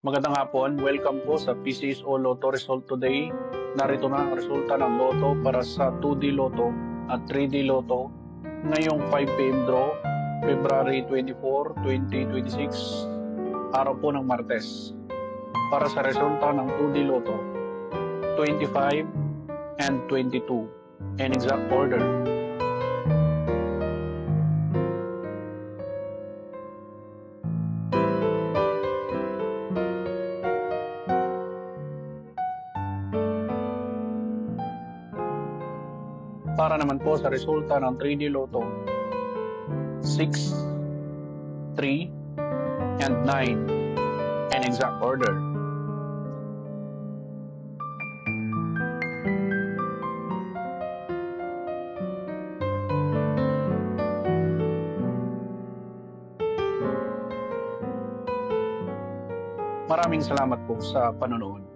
Magandang hapon, welcome po sa PCSO Lotto Result Today. Narito na ang resulta ng Lotto para sa 2D Lotto at 3D Lotto ngayong 5 p.m. draw, February 24, 2026, araw po ng Martes. Para sa resulta ng 2D Lotto, 25 and 22 in exact order. Para naman po sa resulta ng 3D Lotto, 6, 3, and 9 in exact order. Maraming salamat po sa panonood.